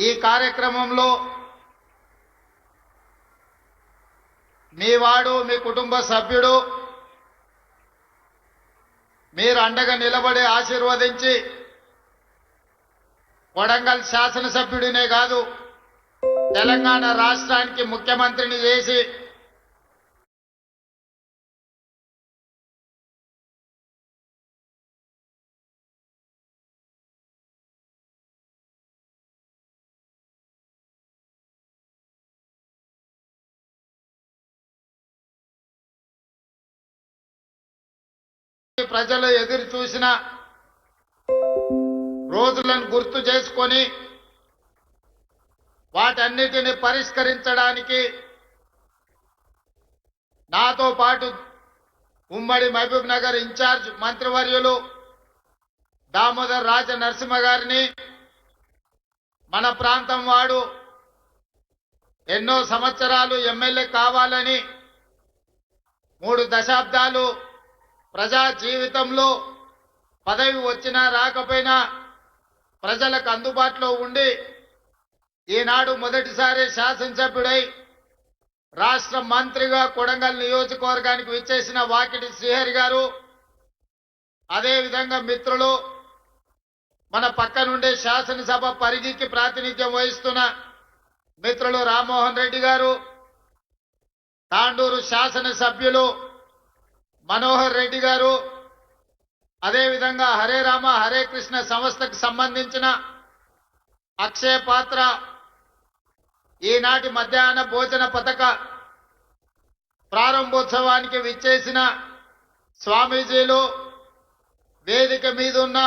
ఈ కార్యక్రమంలో మీ వాడు మీ కుటుంబ సభ్యుడు మీరు అండగా నిలబడి ఆశీర్వదించి కొడంగల్ శాసనసభ్యుడినే కాదు తెలంగాణ రాష్ట్రానికి ముఖ్యమంత్రిని చేసి ప్రజలు ఎదురు చూసిన రోజులను గుర్తు చేసుకొని వాటన్నిటిని పరిష్కరించడానికి నాతో పాటు ఉమ్మడి మహబూబ్ నగర్ ఇన్ఛార్జ్ మంత్రివర్యులు దామోదర్ రాజ నరసింహ గారిని మన ప్రాంతం వాడు ఎన్నో సంవత్సరాలు ఎమ్మెల్యే కావాలని 3 దశాబ్దాలు ప్రజా జీవితంలో పదవి వచ్చినా రాకపోయినా ప్రజలకు అందుబాటులో ఉండి ఈనాడు మొదటిసారి శాసనసభ్యుడై రాష్ట్ర మంత్రిగా కొడంగల్ నియోజకవర్గానికి విచ్చేసిన వాకిటి శ్రీహరి గారు, అదేవిధంగా మిత్రులు మన పక్క నుండే శాసనసభ పరిధికి ప్రాతినిధ్యం వహిస్తున్న మిత్రులు రామ్మోహన్ రెడ్డి గారు, తాండూరు శాసనసభ్యులు మనోహర్ రెడ్డి గారు, అదేవిధంగా హరే రామ హరే కృష్ణ సంస్థకు సంబంధించిన అక్షయ పాత్ర ఈనాటి మధ్యాహ్న భోజన పథక ప్రారంభోత్సవానికి విచ్చేసిన స్వామీజీలు, వేదిక మీద ఉన్న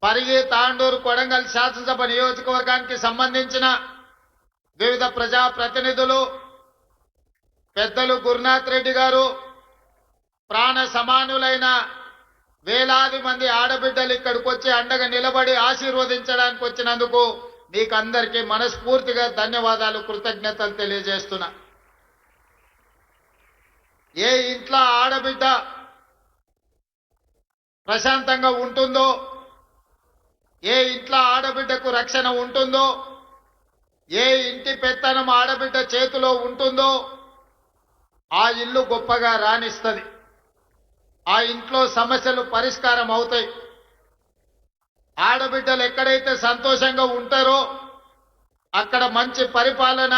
పరిగి తాండూరు కొడంగల్ శాసనసభ నియోజకవర్గానికి సంబంధించిన వివిధ ప్రజాప్రతినిధులు, పెద్దలు గురునాథ్ రెడ్డి గారు, ప్రాణ సమానులైన వేలాది మంది ఆడబిడ్డలు ఇక్కడికి వచ్చి అండగా నిలబడి ఆశీర్వదించడానికి వచ్చినందుకు మీకు అందరికీ మనస్ఫూర్తిగా ధన్యవాదాలు, కృతజ్ఞతలు తెలియజేస్తున్నా. ఏ ఇంట్లో ఆడబిడ్డ ప్రశాంతంగా ఉంటుందో, ఏ ఇంట్లో ఆడబిడ్డకు రక్షణ ఉంటుందో, ఏ ఇంటి పెత్తనం ఆడబిడ్డ చేతిలో ఉంటుందో ఆ ఇల్లు గొప్పగా రాణిస్తుంది. ఆ ఇంట్లో సమస్యలు పరిష్కారం అవుతాయి. ఆడబిడ్డలు ఎక్కడైతే సంతోషంగా ఉంటారో అక్కడ మంచి పరిపాలన,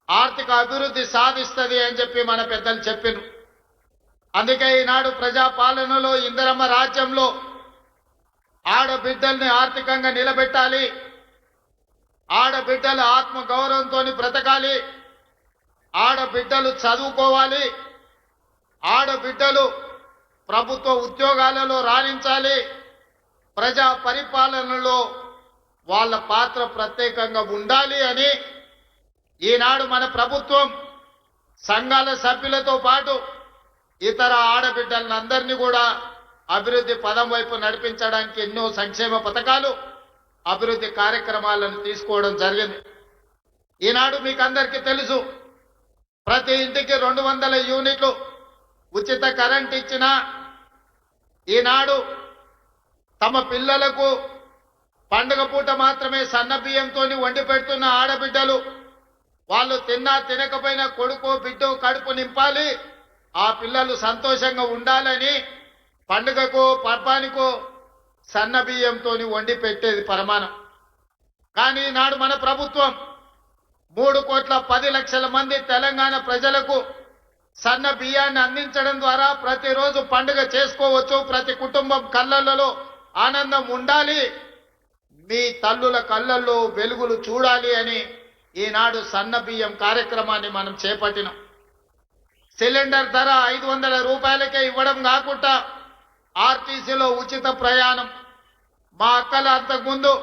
ఆర్థిక అభివృద్ధి సాధిస్తుంది అని చెప్పి మన పెద్దలు చెప్పిను. అందుకే ఈనాడు ప్రజాపాలనలో ఇందిరమ్మ రాజ్యంలో ఆడబిడ్డల్ని ఆర్థికంగా నిలబెట్టాలి, ఆడబిడ్డలు ఆత్మ గౌరవంతో బ్రతకాలి, ఆడబిడ్డలు చదువుకోవాలి, ఆడబిడ్డలు ప్రభుత్వ ఉద్యోగాలలో రాణించాలి, ప్రజా పరిపాలనలో వాళ్ళ పాత్ర ప్రత్యేకంగా ఉండాలి అని ఈనాడు మన ప్రభుత్వం సంఘాల సభ్యులతో పాటు ఇతర ఆడబిడ్డలందరినీ కూడా అభివృద్ధి పదం వైపు నడిపించడానికి ఎన్నో సంక్షేమ పథకాలు, అభివృద్ధి కార్యక్రమాలను తీసుకోవడం జరిగింది. ఈనాడు మీకు అందరికీ తెలుసు, ప్రతి ఇంటికి 200 యూనిట్లు ఉచిత కరెంట్ ఇచ్చిన ఈనాడు తమ పిల్లలకు పండుగ పూట మాత్రమే సన్న బియ్యంతో వండి పెడుతున్న ఆడబిడ్డలు, వాళ్ళు తిన్నా తినకపోయినా కొడుకో బిడ్డో కడుపు నింపాలి, ఆ పిల్లలు సంతోషంగా ఉండాలని పండుగకో పర్బానికో సన్న బియ్యంతో వండి పెట్టేది పరమానం. కానీ నాడు మన ప్రభుత్వం 3,10,00,000 మంది తెలంగాణ ప్రజలకు సన్న బియ్యాన్ని అందించడం ద్వారా ప్రతిరోజు పండుగ చేసుకోవచ్చు, ప్రతి కుటుంబం కళ్ళల్లో ఆనందం ఉండాలి, మీ తల్లుల కళ్ళల్లో వెలుగులు చూడాలి అని ఈనాడు సన్న బియ్యం కార్యక్రమాన్ని మనం చేపట్టినాం. సిలిండర్ ధర 500 రూపాయలకే ఇవ్వడం కాకుండా ఆర్టీసీలో ఉచిత ప్రయాణం. మా అక్కలు అంతకుముందు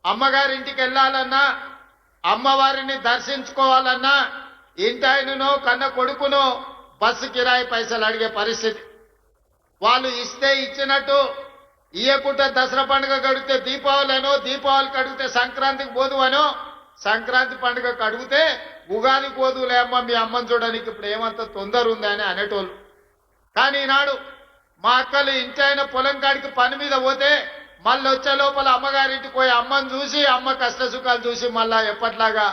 అమ్మగారింటికి వెళ్ళాలన్నా, అమ్మవారిని దర్శించుకోవాలన్నా ఇంటాయననో కన్న కొడుకునో బస్సు కిరాయి పైసలు అడిగే పరిస్థితి. వాళ్ళు ఇస్తే ఇచ్చినట్టు, ఇయ్యకుంటే దసరా పండుగ కడిగితే దీపావళినో, దీపావళికి అడిగితే సంక్రాంతికి పోదువనో, సంక్రాంతి పండుగకు అడిగితే ఉగాదికి పోదులే అమ్మ మీ అమ్మని చూడడానికి ఇప్పుడు ఏమంత తొందర ఉంది అని అనేటోళ్ళు. కానీ ఈనాడు మా అక్కలు ఇంటాయన పొలం కాడికి పని మీద పోతే మళ్ళీ వచ్చే లోపల అమ్మగారింటికి పోయి అమ్మని చూసి అమ్మ కష్ట సుఖాలు చూసి మళ్ళా ఎప్పట్లాగా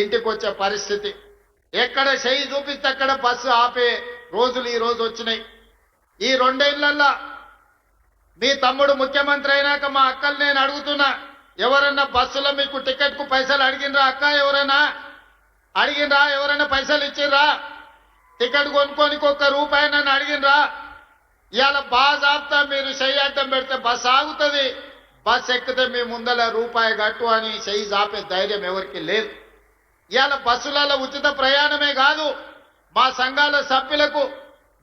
ఇంటికి వచ్చే పరిస్థితి. ఎక్కడ చెయ్యి చూపిస్తే అక్కడ బస్సు ఆపే రోజులు ఈ రోజు వచ్చినాయి. ఈ 2 ఏళ్లల్లో మీ తమ్ముడు ముఖ్యమంత్రి అయినాక మా అక్కలు నేను అడుగుతున్నా, ఎవరన్నా బస్సులో మీకు టికెట్ కు పైసలు అడిగినరా అక్క? ఎవరైనా అడిగినరా? ఎవరైనా పైసలు ఇచ్చిర్రా? టికెట్ కొనుక్కోనికి ₹1 నన్ను అడిగినరా? ఇవాళ బాజాబ్తా మీరు చెయ్యి అడ్డం పెడితే బస్సు ఆగుతుంది, బస్సు ఎక్కితే మీ ముందల రూపాయి కట్టు అని చెయ్యి జాపే ధైర్యం ఎవరికి లేదు. ఇవాళ బస్సులలో ఉచిత ప్రయాణమే కాదు, మా సంఘాల సభ్యులకు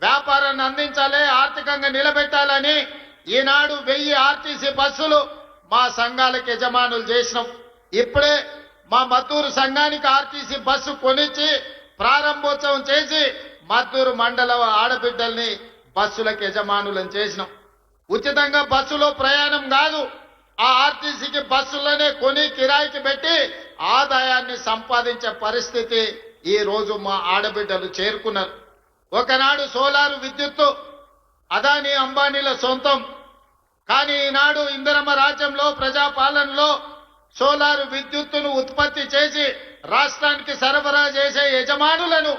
వ్యాపారాన్ని అందించాలి, ఆర్థికంగా నిలబెట్టాలని ఈనాడు 1000 ఆర్టీసీ బస్సులు మా సంఘాలకు యజమానులు చేసినాం. ఇప్పుడే మా మద్దూరు సంఘానికి ఆర్టీసీ బస్సు కొనిచ్చి ప్రారంభోత్సవం చేసి మద్దూరు మండల ఆడబిడ్డల్ని బస్సులకు యజమానులను చేసినాం. ఉచితంగా బస్సులో ప్రయాణం కాదు, ఆ ఆర్టీసీకి బస్సులోనే కొని కిరాయికి పెట్టి ఆదాయాన్ని సంపాదించే పరిస్థితి ఈ రోజు మా ఆడబిడ్డలు చేరుకున్నారు. ఒకనాడు సోలారు విద్యుత్తు అదానీ అంబానీల సొంతం, కానీ ఈనాడు ఇందిరమ్మ రాజ్యంలో ప్రజాపాలనలో సోలారు విద్యుత్తును ఉత్పత్తి చేసి రాష్ట్రానికి సరఫరా చేసే యజమానులను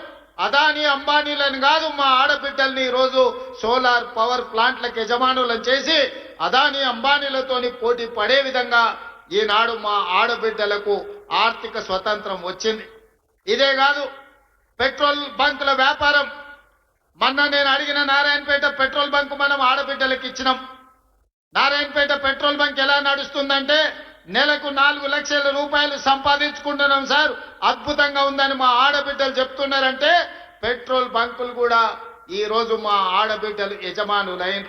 అదానీ అంబానీలను కాదు, మా ఆడబిడ్డల్ని ఈరోజు సోలార్ పవర్ ప్లాంట్లకు యజమానులను చేసి అదానీ అంబానీలతోని పోటీ పడే విధంగా ఈనాడు మా ఆడబిడ్డలకు ఆర్థిక స్వతంత్రం వచ్చింది. ఇదే కాదు, పెట్రోల్ బంకుల వ్యాపారం. మొన్న నేను అడిగిన నారాయణపేట పెట్రోల్ బంక్ మనం ఆడబిడ్డలకు ఇచ్చినాం. నారాయణపేట పెట్రోల్ బంక్ ఎలా నడుస్తుందంటే నెలకు ₹4,00,000 సంపాదించుకుంటున్నాం సార్, అద్భుతంగా ఉందని మా ఆడబిడ్డలు చెప్తున్నారంటే పెట్రోల్ బంకులు కూడా ఈ రోజు మా ఆడబిడ్డలు యజమానులైన.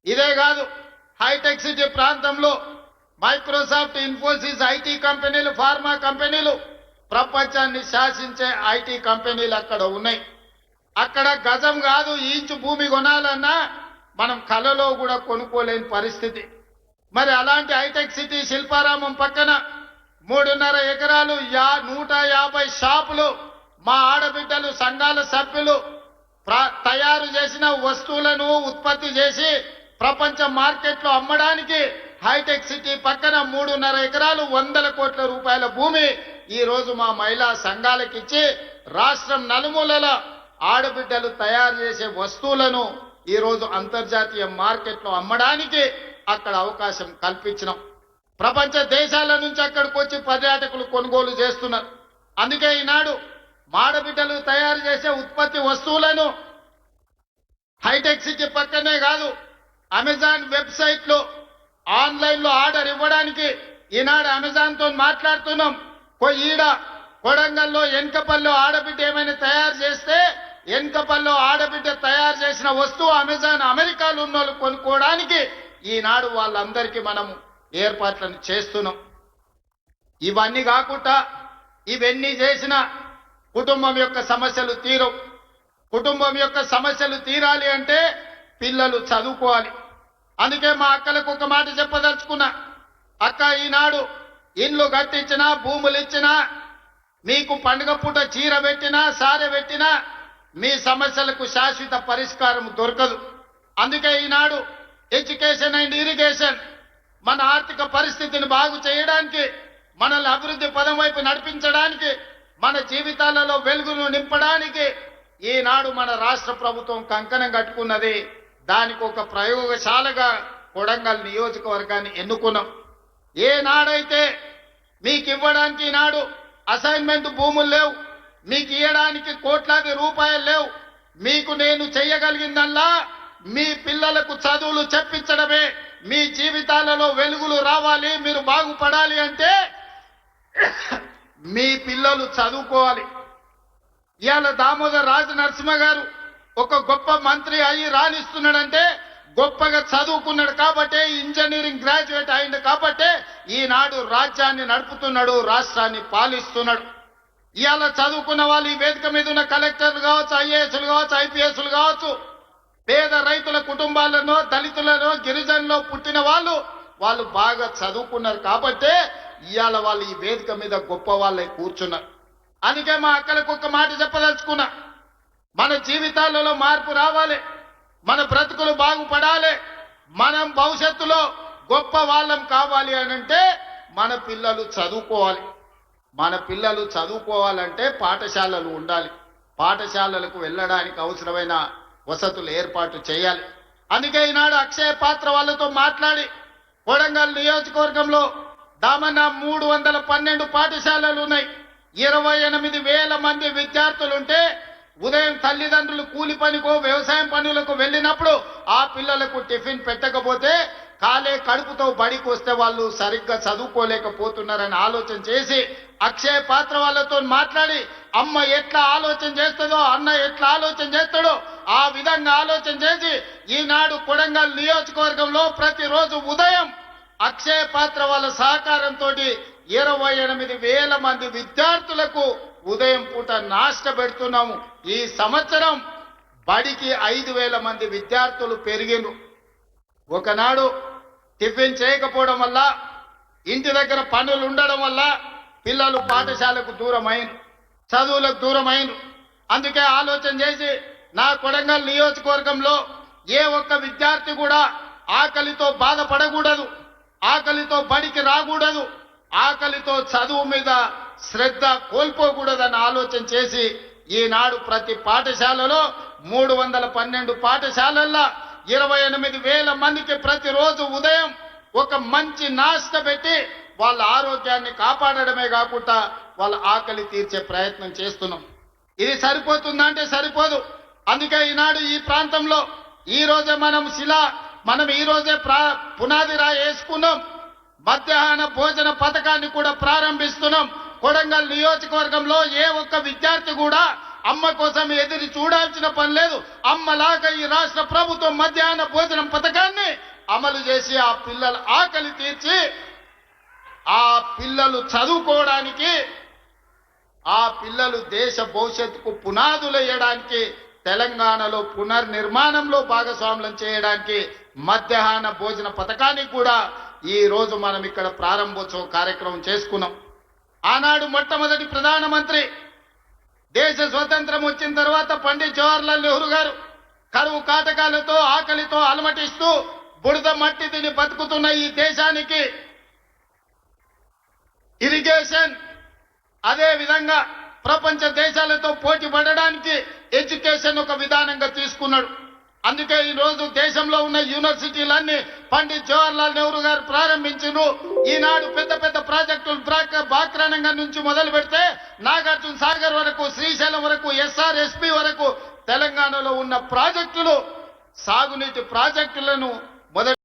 ఇదే కాదు, హైటెక్ సిటీ ప్రాంతంలో మైక్రోసాఫ్ట్, ఇన్ఫోసిస్ ఐటీ కంపెనీలు, ఫార్మా కంపెనీలు, ప్రపంచాన్ని శాసించే ఐటీ కంపెనీలు అక్కడ ఉన్నాయి. అక్కడ గజం కాదు ఇంచు భూమి కొనాలన్నా మనం కలలో కూడా కొనుక్కోలేని పరిస్థితి. మరి అలాంటి హైటెక్ సిటీ శిల్పారామం పక్కన 3.5 ఎకరాలు 150 షాపులు మా ఆడబిడ్డలు సంఘాల సభ్యులు తయారు చేసిన వస్తువులను ఉత్పత్తి చేసి ప్రపంచ మార్కెట్లో అమ్మడానికి హైటెక్ సిటీ పక్కన 3.5 ఎకరాలు ₹100 కోట్ల భూమి ఈ రోజు మా మహిళా సంఘాలకు ఇచ్చి రాష్ట్రం నలుమూలల ఆడబిడ్డలు తయారు చేసే వస్తువులను ఈ రోజు అంతర్జాతీయ మార్కెట్లో అమ్మడానికి అక్కడ అవకాశం కల్పించినాం. ప్రపంచ దేశాల నుంచి అక్కడికి వచ్చి పర్యాటకులు కొనుగోలు చేస్తున్నారు. అందుకే ఈనాడు ఆడబిడ్డలు తయారు చేసే ఉత్పత్తి వస్తువులను హైటెక్ సిటీ పక్కనే కాదు, అమెజాన్ వెబ్సైట్ లో ఆన్లైన్ లో ఆర్డర్ ఇవ్వడానికి ఈనాడు అమెజాన్ తో మాట్లాడుతున్నాం. ఈడ కొడంగల్లో ఎన్కపల్లో ఆడబిడ్డ ఏమైనా తయారు చేస్తే ఎన్కపల్లో ఆడబిడ్డ తయారు చేసిన వస్తువు అమెజాన్ అమెరికాలో ఉన్న వాళ్ళు కొనుక్కోవడానికి ఈనాడు వాళ్ళందరికీ మనము ఏర్పాట్లను చేస్తున్నాం. ఇవన్నీ కాకుండా ఇవన్నీ చేసిన కుటుంబం యొక్క సమస్యలు తీరవు. కుటుంబం యొక్క సమస్యలు తీరాలి అంటే పిల్లలు చదువుకోవాలి. అందుకే మా అక్కలకు ఒక మాట చెప్పదలుచుకున్నా, అక్క ఈనాడు ఇల్లు కట్టించినా భూములు ఇచ్చినా మీకు పండుగ పూట చీర పెట్టినా సారె పెట్టినా మీ సమస్యలకు శాశ్వత పరిష్కారం దొరకదు. అందుకే ఈనాడు ఎడ్యుకేషన్ అండ్ ఇరిగేషన్ మన ఆర్థిక పరిస్థితిని బాగు చేయడానికి, మనల్ని అభివృద్ధి పదం వైపు నడిపించడానికి, మన జీవితాలలో వెలుగును నింపడానికి ఈనాడు మన రాష్ట్ర ప్రభుత్వం కంకణం కట్టుకున్నది. దానికి ఒక ప్రయోగశాలగా కొడంగల్ నియోజకవర్గాన్ని ఎన్నుకున్నాం. ఏనాడైతే మీకు ఇవ్వడానికి ఈనాడు అసైన్మెంట్ భూములు లేవు, మీకు ఇవ్వడానికి కోట్లాది రూపాయలు లేవు, మీకు నేను చెయ్యగలిగిందల్లా మీ పిల్లలకు చదువులు చెప్పించడమే. మీ జీవితాలలో వెలుగులు రావాలి, మీరు బాగుపడాలి అంటే మీ పిల్లలు చదువుకోవాలి. ఇవాళ దామోదర్ రాజ నరసింహ గారు ఒక గొప్ప మంత్రి అయ్యి రాణిస్తున్నాడంటే గొప్పగా చదువుకున్నాడు కాబట్టే, ఇంజనీరింగ్ గ్రాడ్యుయేట్ అయింది కాబట్టే ఈనాడు రాజ్యాన్ని నడుపుతున్నాడు, రాష్ట్రాన్ని పాలిస్తున్నాడు. ఇవాళ చదువుకున్న వాళ్ళు ఈ వేదిక మీద ఉన్న కలెక్టర్లు కావచ్చు, ఐఏఎస్లు కావచ్చు, ఐపీఎస్లు కావచ్చు, పేద రైతుల కుటుంబాలను, దళితులను, గిరిజనులు పుట్టిన వాళ్ళు బాగా చదువుకున్నారు కాబట్టే ఇవాళ వాళ్ళు ఈ వేదిక మీద గొప్ప వాళ్ళే కూర్చున్నారు. అందుకే మా అక్కలకు ఒక మాట చెప్పదలుచుకున్నా, మన జీవితాలలో మార్పు రావాలి, మన బ్రతుకులు బాగుపడాలి, మనం భవిష్యత్తులో గొప్ప వాళ్ళం కావాలి అని అంటే మన పిల్లలు చదువుకోవాలి. మన పిల్లలు చదువుకోవాలంటే పాఠశాలలు ఉండాలి. పాఠశాలలకు వెళ్ళడానికి అవసరమైన వసతులు ఏర్పాటు చేయాలి. అందుకే ఈనాడు అక్షయ పాత్ర వాళ్ళతో మాట్లాడి కొడంగల్ నియోజకవర్గంలో దామన్న 312 పాఠశాలలు ఉన్నాయి. 28,000 మంది విద్యార్థులుంటే ఉదయం తల్లిదండ్రులు కూలి పనికో వ్యవసాయం పనులకు వెళ్ళినప్పుడు ఆ పిల్లలకు టిఫిన్ పెట్టకపోతే కాలే కడుపుతో బడికి వస్తే వాళ్ళు సరిగ్గా చదువుకోలేకపోతున్నారని ఆలోచన చేసి అక్షయ పాత్ర వాళ్ళతో మాట్లాడి అమ్మ ఎట్లా ఆలోచన చేస్తుందో అన్న ఎట్లా ఆలోచన చేస్తాడో ఆ విధంగా ఆలోచన చేసి ఈనాడు కొడంగల్ నియోజకవర్గంలో ప్రతిరోజు ఉదయం అక్షయ పాత్ర వాళ్ళ సహకారంతో 28,000 మంది విద్యార్థులకు ఉదయం పూట నాష్ట పెడుతున్నాము. ఈ సంవత్సరం బడికి 5,000 మంది విద్యార్థులు పెరిగిను. ఒకనాడు టిఫిన్ చేయకపోవడం వల్ల ఇంటి దగ్గర పనులు ఉండడం వల్ల పిల్లలు పాఠశాలకు దూరమైనరు, చదువులకు దూరమైనరు. అందుకే ఆలోచన చేసి నా కొడంగల్ నియోజకవర్గంలో ఏ ఒక్క విద్యార్థి కూడా ఆకలితో బాధపడకూడదు, ఆకలితో బడికి రాకూడదు, ఆకలితో చదువు మీద శ్రద్ధ కోల్పోకూడదని ఆలోచన చేసి ఈనాడు ప్రతి పాఠశాలలో 312 పాఠశాలల్లో 28,000 మందికి ప్రతిరోజు ఉదయం ఒక మంచి నాష్ట పెట్టి వాళ్ళ ఆరోగ్యాన్ని కాపాడడమే కాకుండా వాళ్ళ ఆకలి తీర్చే ప్రయత్నం చేస్తున్నాం. ఇది సరిపోతుందా అంటే సరిపోదు. అందుకే ఈనాడు ఈ ప్రాంతంలో ఈ రోజే మనం ఈ రోజే పునాది రాయి వేసుకున్నాం. మధ్యాహ్న భోజన పథకాన్ని కూడా ప్రారంభిస్తున్నాం. కొడంగల్ నియోజకవర్గంలో ఏ ఒక్క విద్యార్థి కూడా అమ్మ కోసం ఎదురు చూడాల్సిన పని లేదు. అమ్మలాగా ఈ రాష్ట్ర ప్రభుత్వం మధ్యాహ్న భోజనం పథకాన్ని అమలు చేసి ఆ పిల్లల ఆకలి తీర్చి ఆ పిల్లలు చదువుకోవడానికి, ఆ పిల్లలు దేశ భవిష్యత్తుకు పునాదులు వేయడానికి, తెలంగాణలో పునర్నిర్మాణంలో భాగస్వాములను చేయడానికి మధ్యాహ్న భోజన పథకాన్ని కూడా ఈ రోజు మనం ఇక్కడ ప్రారంభోత్సవ కార్యక్రమం చేసుకున్నాం. ఆనాడు మొట్టమొదటి ప్రధానమంత్రి దేశ స్వతంత్రం వచ్చిన తర్వాత పండిత్ జవహర్లాల్ నెహ్రూ గారు కరువు కాటకాలతో ఆకలితో అలమటిస్తూ బురద మట్టి తిని బతుకుతున్న ఈ దేశానికి ఇరిగేషన్, అదే విధంగా ప్రపంచ దేశాలతో పోటీ పడడానికి ఎడ్యుకేషన్ ఒక విధానంగా తీసుకున్నాడు. అందుకే ఈ రోజు దేశంలో ఉన్న యూనివర్సిటీలన్నీ పండిత్ జవహర్లాల్ నెహ్రూ గారు ప్రారంభించారు. ఈనాడు పెద్ద పెద్ద ప్రాజెక్టులు బాక్రానంగా నుంచి మొదలు పెడితే నాగార్జున సాగర్ వరకు, శ్రీశైలం వరకు, SRSP వరకు తెలంగాణలో ఉన్న ప్రాజెక్టులు, సాగునీటి ప్రాజెక్టులను మొదలు